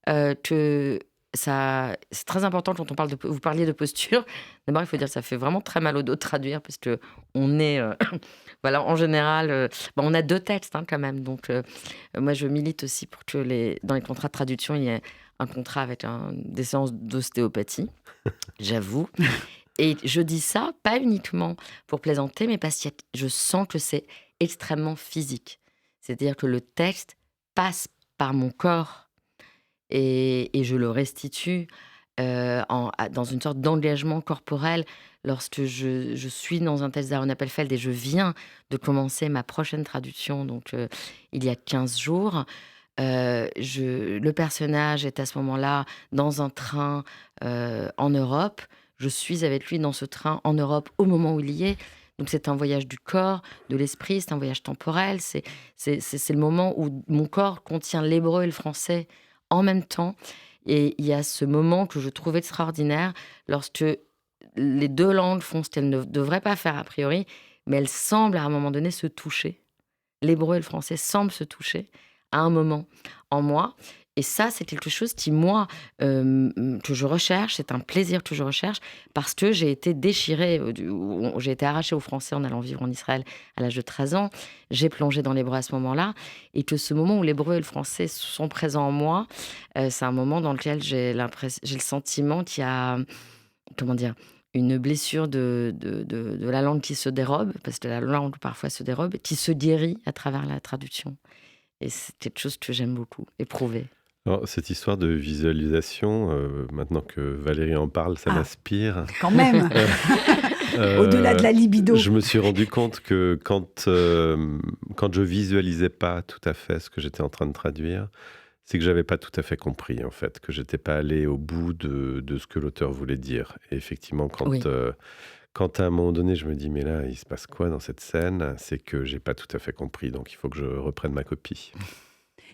que c'est très important quand vous parliez de posture. D'abord, il faut dire que ça fait vraiment très mal au dos de traduire parce que on est, voilà, en général, on a 2 textes quand même. Donc, moi, je milite aussi pour que dans les contrats de traduction, il y ait un contrat avec des séances d'ostéopathie, j'avoue. Et je dis ça pas uniquement pour plaisanter, mais parce que je sens que c'est extrêmement physique. C'est-à-dire que le texte passe par mon corps et je le restitue dans une sorte d'engagement corporel lorsque je suis dans un texte d'Aaron Appelfeld et je viens de commencer ma prochaine traduction, donc il y a 15 jours. Le personnage est à ce moment-là dans un train en Europe. Je suis avec lui dans ce train en Europe au moment où il y est. Donc c'est un voyage du corps, de l'esprit, c'est un voyage temporel. C'est le moment où mon corps contient l'hébreu et le français en même temps. Et il y a ce moment que je trouve extraordinaire lorsque les 2 langues font ce qu'elles ne devraient pas faire a priori, mais elles semblent à un moment donné se toucher. L'hébreu et le français semblent se toucher à un moment en moi. Et ça, c'est quelque chose qui, moi, que je recherche, c'est un plaisir que je recherche, parce que j'ai été déchirée, j'ai été arrachée au français en allant vivre en Israël à l'âge de 13 ans. J'ai plongé dans l'hébreu à ce moment-là, et que ce moment où l'hébreu et le français sont présents en moi, c'est un moment dans lequel j'ai le sentiment qu'il y a, comment dire, une blessure de la langue qui se dérobe, parce que la langue parfois se dérobe, qui se guérit à travers la traduction. Et c'est quelque chose que j'aime beaucoup, éprouver. Alors, cette histoire de visualisation, maintenant que Valérie en parle, ça m'inspire. Quand même. Au-delà de la libido. Je me suis rendu compte que quand je visualisais pas tout à fait ce que j'étais en train de traduire, c'est que j'avais pas tout à fait compris, en fait, que j'étais pas allé au bout de ce que l'auteur voulait dire. Et effectivement, quand à un moment donné, je me dis, mais là, il se passe quoi dans cette scène? C'est que j'ai pas tout à fait compris, donc il faut que je reprenne ma copie.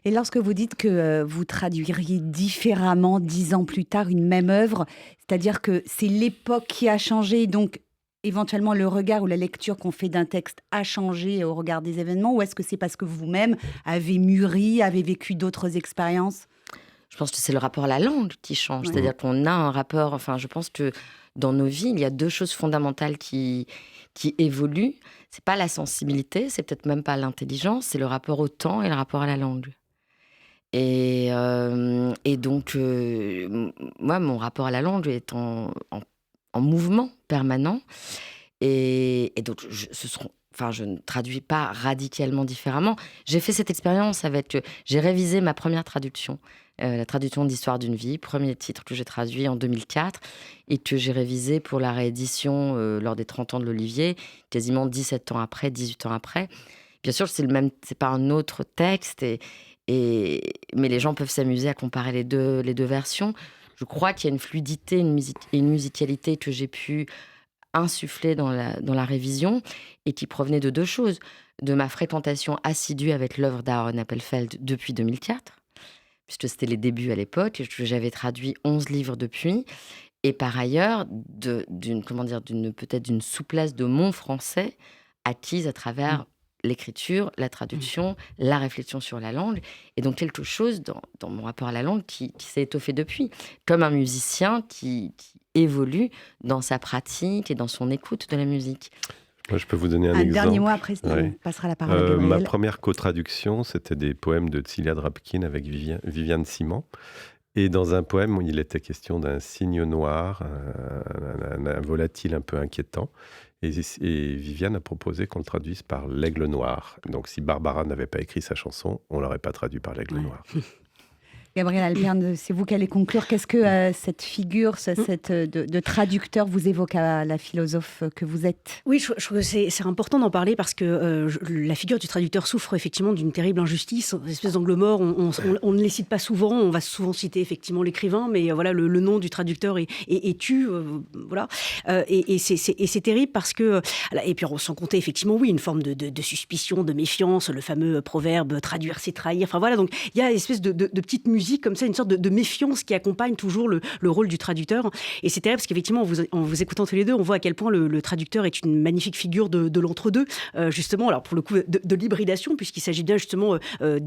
Et lorsque vous dites que vous traduiriez différemment 10 ans plus tard une même œuvre, c'est-à-dire que c'est l'époque qui a changé, donc éventuellement le regard ou la lecture qu'on fait d'un texte a changé au regard des événements, ou est-ce que c'est parce que vous-même avez mûri, avez vécu d'autres expériences? Je pense que c'est le rapport à la langue qui change. Ouais. C'est-à-dire qu'on a un rapport... Enfin, je pense que dans nos vies, il y a 2 choses fondamentales qui évoluent. C'est pas la sensibilité, c'est peut-être même pas l'intelligence, c'est le rapport au temps et le rapport à la langue. Et donc, moi, mon rapport à la langue est en mouvement permanent. Et donc, je ne traduis pas radicalement différemment. J'ai fait cette expérience j'ai révisé ma première traduction, la traduction d'Histoire d'une vie, premier titre que j'ai traduit en 2004 et que j'ai révisé pour la réédition lors des 30 ans de l'Olivier, quasiment 17 ans après, 18 ans après. Bien sûr, c'est pas un autre texte, mais les gens peuvent s'amuser à comparer les deux versions. Je crois qu'il y a une fluidité, une musicalité que j'ai pu insufflé dans la révision et qui provenait de 2 choses. De ma fréquentation assidue avec l'œuvre d'Aaron Appelfeld depuis 2004, puisque c'était les débuts à l'époque, et que j'avais traduit 11 livres depuis, et par ailleurs, peut-être d'une souplesse de mon français acquise à travers l'écriture, la traduction, la réflexion sur la langue, et donc quelque chose dans mon rapport à la langue qui s'est étoffé depuis, comme un musicien qui évolue dans sa pratique et dans son écoute de la musique. Moi, je peux vous donner un Un exemple. dernier mot, après, on passera la parole à Gabriel. Ma première co-traduction, c'était des poèmes de Tsilia Drapkin avec Viviane Simon. Et dans un poème, il était question d'un cygne noir, un volatile un peu inquiétant. Et Viviane a proposé qu'on le traduise par l'aigle noir. Donc, si Barbara n'avait pas écrit sa chanson, on ne l'aurait pas traduit par l'aigle noir. Gabriel Alperne, c'est vous qui allez conclure. Qu'est-ce que cette figure de traducteur vous évoque à la philosophe que vous êtes? Oui, je trouve que c'est important d'en parler parce que la figure du traducteur souffre effectivement d'une terrible injustice, une espèce d'angle mort. On ne les cite pas souvent, on va souvent citer effectivement l'écrivain, mais voilà, le nom du traducteur est tu, voilà. Et c'est terrible parce que, et puis sans compter effectivement, oui, une forme de suspicion, de méfiance, le fameux proverbe « traduire c'est trahir ». Enfin voilà, donc il y a une espèce de petite musique physique, comme ça, une sorte de méfiance qui accompagne toujours le rôle du traducteur. Et c'est terrible parce qu'effectivement, en vous écoutant tous les deux, on voit à quel point le traducteur est une magnifique figure de l'entre-deux, justement, alors pour le coup, de l'hybridation, puisqu'il s'agit bien justement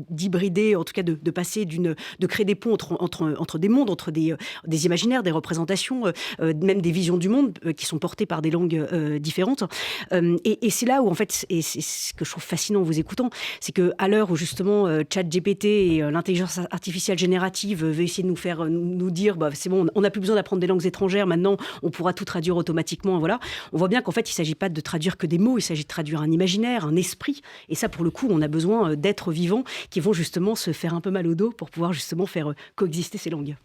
d'hybrider, en tout cas de passer de créer des ponts entre des mondes, entre des imaginaires, des représentations, même des visions du monde qui sont portées par des langues différentes. Et c'est là où, en fait, et c'est ce que je trouve fascinant en vous écoutant, c'est qu'à l'heure où justement ChatGPT et l'intelligence artificielle générative veut essayer de nous dire c'est bon, on n'a plus besoin d'apprendre des langues étrangères, maintenant on pourra tout traduire automatiquement, voilà. On voit bien qu'en fait il ne s'agit pas de traduire que des mots, il s'agit de traduire un imaginaire, un esprit, et ça pour le coup on a besoin d'êtres vivants qui vont justement se faire un peu mal au dos pour pouvoir justement faire coexister ces langues.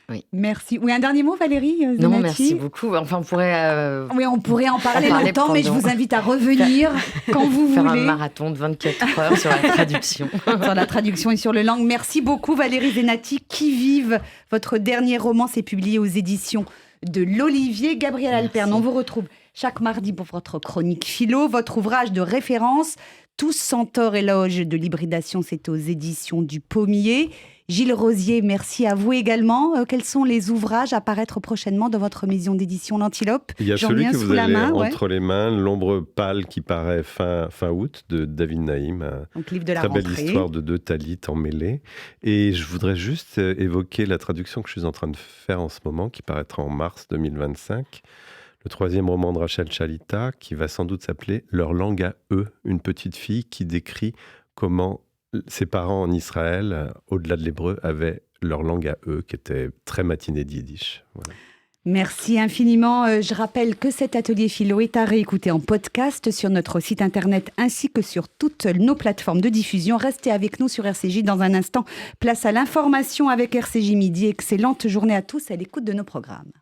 Oui. Merci. Oui, un dernier mot, Valérie Zenati? Non, merci beaucoup. Enfin, on pourrait... Oui, on pourrait en parler longtemps, mais je vous invite à revenir quand vous voulez. Faire un marathon de 24 heures sur la traduction. Sur la traduction et sur le langue. Merci beaucoup, Valérie Zenati. Qui vive, votre dernier roman, s'est publié aux éditions de l'Olivier. Gabrielle Alperne, on vous retrouve chaque mardi pour votre chronique philo. Votre ouvrage de référence, Tous Centaures éloge de l'hybridation, c'est aux éditions du Pommier. Gilles Rosier, merci à vous également. Quels sont les ouvrages à paraître prochainement dans votre maison d'édition L'Antilope? Il y a celui que vous avez entre les mains, L'ombre pâle, qui paraît fin août, de David Naïm. Donc, livre de la très rentrée. Belle histoire de deux Thalys emmêlés. Et je voudrais juste évoquer la traduction que je suis en train de faire en ce moment, qui paraîtra en mars 2025. Le 3e roman de Rachel Chalita, qui va sans doute s'appeler Leur langue à eux, une petite fille qui décrit comment ses parents en Israël, au-delà de l'hébreu, avaient leur langue à eux, qui était très matinée de yiddish. Voilà. Merci infiniment. Je rappelle que cet atelier philo est à réécouter en podcast sur notre site internet ainsi que sur toutes nos plateformes de diffusion. Restez avec nous sur RCJ dans un instant. Place à l'information avec RCJ Midi. Excellente journée à tous à l'écoute de nos programmes.